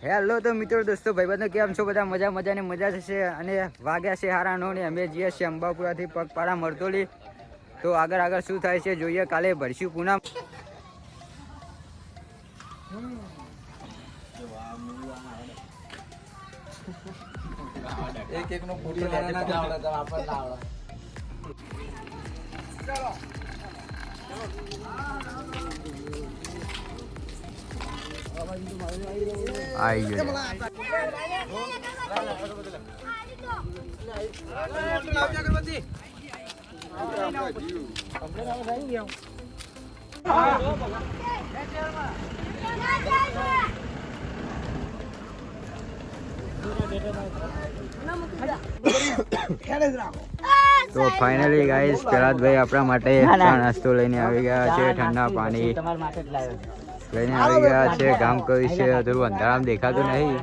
Hello તો મિત્રો દોસ્તો ભાઈબંધો કેમ છો બધા મજા ને મજા થશે અને વાગ્યા છે હારાનો ને અમે જઈએ છીએ અંબાપુરાથી પગપાળા મરતોલી તો આગળ શું થાય છે જોઈએ કાલે ભરશું પૂનમ એક નો ફોટો લેના જાવડા તો આપણને આવડે आई गए तो फाइनली गाइस प्रहलाद भाई अपना માટે ચા નાસ્તો લઈને આવી ગયા છે ઠંડા પાણી લઈને આવી ગયા છે ગામ કઈ છે અધૂરું અંધારામાં દેખાતું નહીં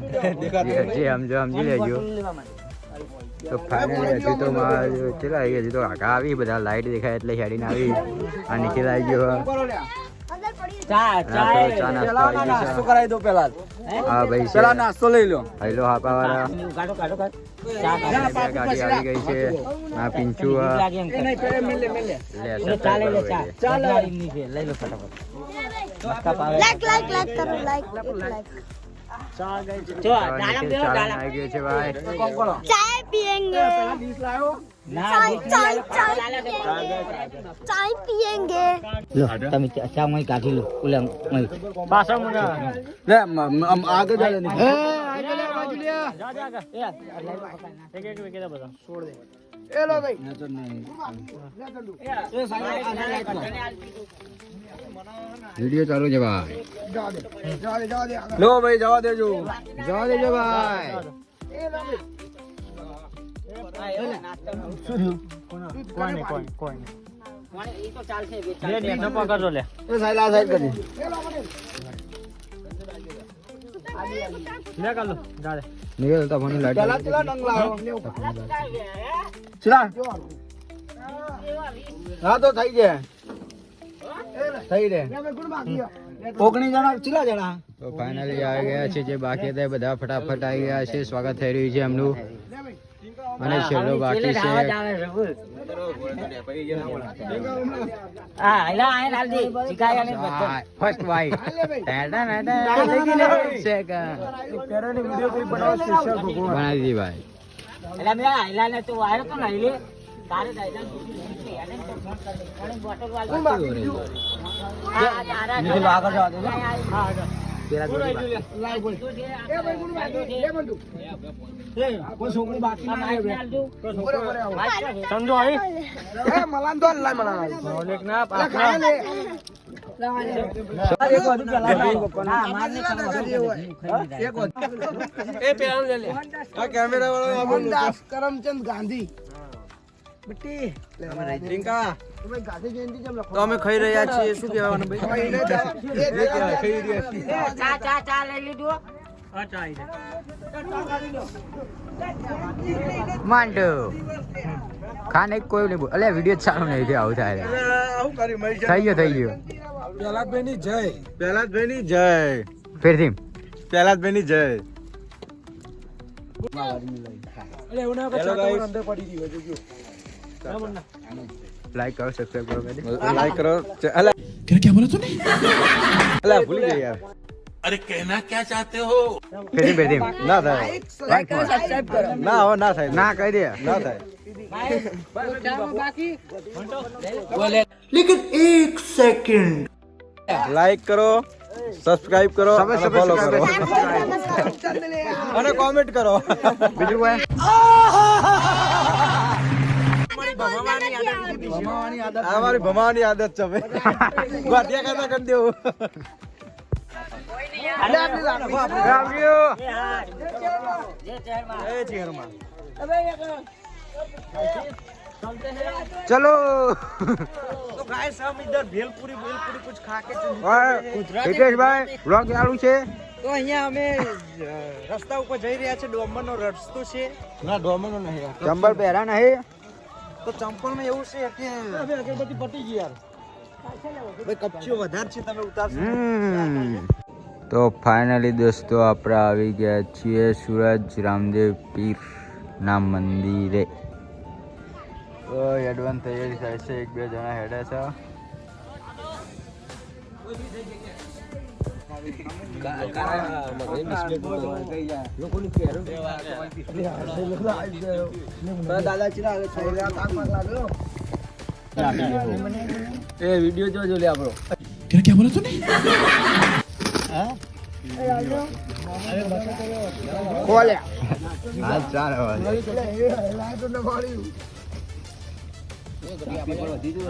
જે સમજી લેજો તો ફાઇનલી હજી તો ચલા હજી તો આગા આવી બધા લાઈટ દેખાય એટલે હેડીને આવી આ નીચે આવી ગયો ચા નાસ્તો કરાવી દો પેલા હા ભાઈ પેલા નાસ્તો લઈ લો હેલો હાપા વાળા ગાડી આવી ગઈ છે આ પિંચુ चाय पियेंगे चाय पियेंगे लो તમે ચા મય કાઢી લો ઓલા મય પાછા મને લે આમ આગળ ચાલે ને એ આગળ લે બાજુ લે જા એક વિકેટ બધા છોડ દે એ લો ભાઈ નજર નહીં એ સાઈડ વિડિયો ચાલુ છે ભાઈ જવા દે લો ભાઈ જવા દેજો ભાઈ કોઈ એ તો ચાલશે લે ને પકડજો લે એ સાઈડ આ સાઈડ કરી લે કાલો જા દે નીકળ તો મને લાઈટ ચલા ડંગ લાવો ચલા હા તો થઈ જાય થઈ રે 19 જણા ચલા જણા તો ફાઇનલી આવી ગયા છે જે બાકી હતા બધા ફટાફટ આવી ગયા છે સ્વાગત થઈ રહ્યું છે એમનું અને છેલ્લો બાકી છે હા એલા આ લાલજી શિકાય ને ફર્સ્ટ વાઇટ ટાટા નાટા સેકન્ડ પેરાની વિડિયો ક્લિપ બનાવો સ્પેશિયલ ભગવાન બનાવી દી ભાઈ એલા મે આઈલા ને તું આયો તો નહીં લે તારે દાઈલા બોટલ વાળ હા તારા નીચે આગળ જવા દે હા પેલા લાવ બોલ એ ભાઈ ગુણ બાકી એ બંધુ એ કોઈ છોકરી બાકી ના આવે સમજો આવી એ મલાન તો અલ્લાહ મલાન ઓલેક ના પાકના એક વધુ પેલા હા મારને એક વધુ એ પેલા લે લે આ કેમેરા વાળો મોહનદાસ કરમચંદ ગાંધી બટી રિંકા ભાઈ ગાંધી જયંતિ જેમ લખો તો અમે ખાઈ રહ્યા છીએ શું કહેવાનું ભાઈ ખાઈ રહ્યા છીએ ચા લઈ લીધું હા ચા આવી માંડો ખાને કોઈ નહીં બોલ અલે વિડિયો ચાલુ નહીં કે આવું થાય આવું કરી મહેશ થઈ ગયો પ્રહલાદભાઈ ની જય પ્રહલાદભાઈ ની જય ફેરથી પ્રહલાદભાઈ ની જય અરે એવું ના અંદર પડી ગયો જોજો લાઈક કરો સબસ્ક્રાઇબ કરો કરી लाइक करो अला क्या बोला तूने अला भूल गया यार अरे कहना क्या चाहते हो ફેરથી ना था लाइक करो सब्सक्राइब करो ना हो ना था ના કહી દે ना था लेकिन एक सेकंड लाइक करो सब्सक्राइब करो फॉलो करो અને કમેન્ટ કરો બીજું કોઈ અમારી ભમાવાની આદત છે ભાઈ ગોટિયા ખાતા કરી દેવું चलो तो गाइस हम इधर भेलपुरी कुछ खा के હિતેશ ભાઈ વ્લોગ ચાલુ છે તો અહીંયા અમે રસ્તા ઉપર જઈ રહ્યા છે ડોમરનો રસ્તો છે ના ડોમરનો નહીં ચંબલ પહેરા નહીં તો ચંપલમાં એવું છે કે અગરબત્તી પટી ગઈ યાર ભાઈ કપચીઓ વધારે છે તમે ઉતારશો તો ફાઇનલી દોસ્તો આપણે આવી ગયા છીએ સૂરજ રામદેવ પીર ના મંદિરે. તો એડવાન્સ તૈયારી થાય છે, 1-2 જણા હેડે છે. વિડીયો જોજો લે આપણો. क्या बोला तूने?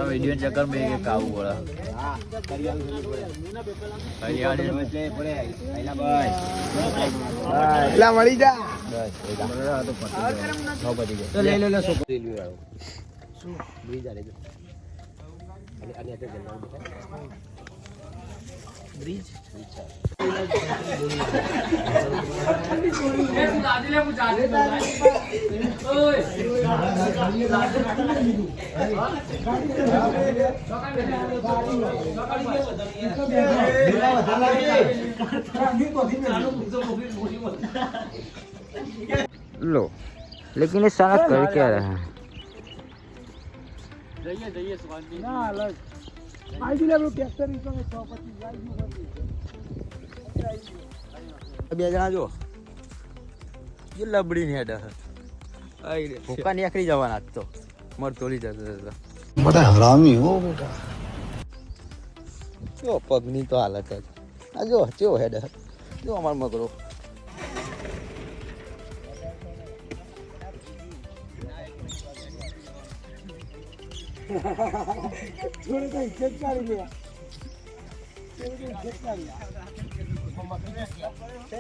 વિડીયો ચક્કર મેં કાવું પડે. મળી જા लो, लेकिन ये सारा कर क्या रहा है? બે જણા જો જે લબડી ને હેડા ભૂકા નીકળી જવાના આજ તો મર તોડી જતો बड़ा हरामी हो बेटा. જો પગની તો હાલત જ આ જો કેવો હેડા જો અમાર મગરો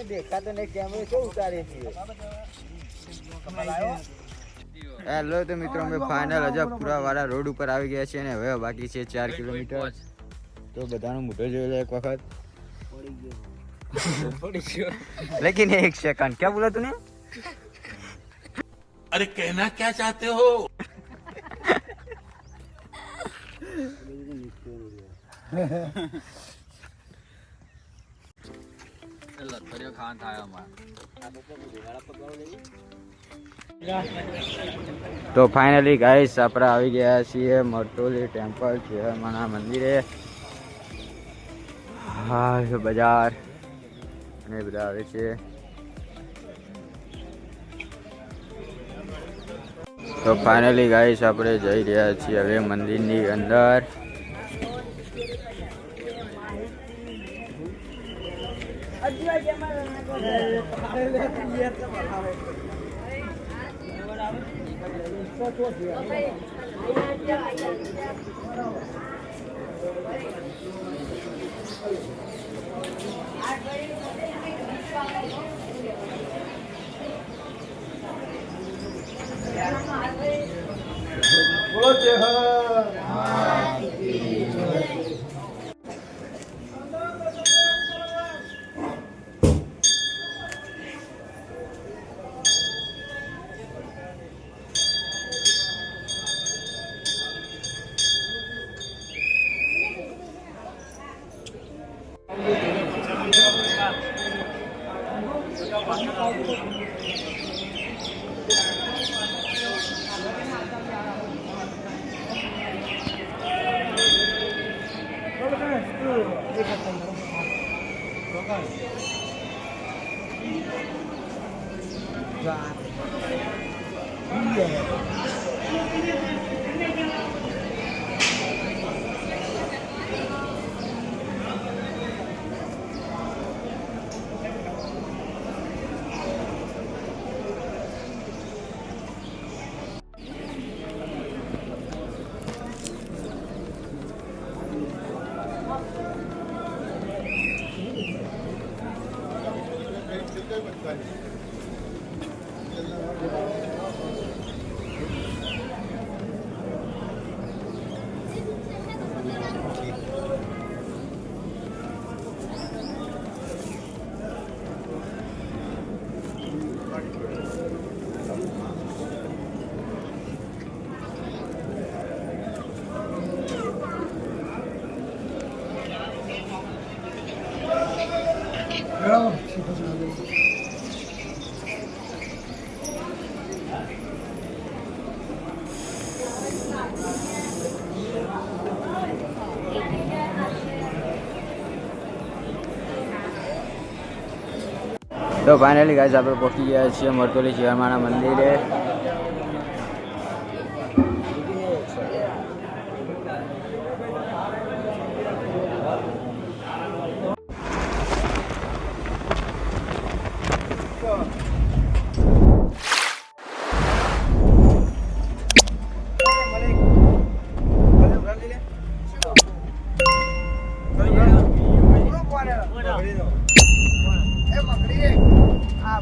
દેખાતો ને કેમેરો શું ઉતારે છે. હેલો તો મિત્રો અમે ફાઇનલ અજબપુરા વાળા રોડ ઉપર આવી ગયા છીએ અને હવે બાકી છે 4 કિલોમીટર. તો બધાનો મોઢો જોઈ લો એક વખત. लेकिन 1 सेकंड क्या बोला तूने? अरे कहना क्या चाहते हो? તો ફાઇનલી ગાઈસ આપણે આવી ગયા છીએ મરતોલી ટેમ્પલ ચેહરમાના મંદિરે. હા બજાર અને બધા આવે છે. તો ફાઇનલી ગાઈસ આપણે જઈ રહ્યા છીએ હવે મંદિરની અંદર. તો ફાઇનલી ગાઈસ આપણે પહોંચી ગયા છીએ મરતોલી શિવામાના મંદિરે. એ પકડી આ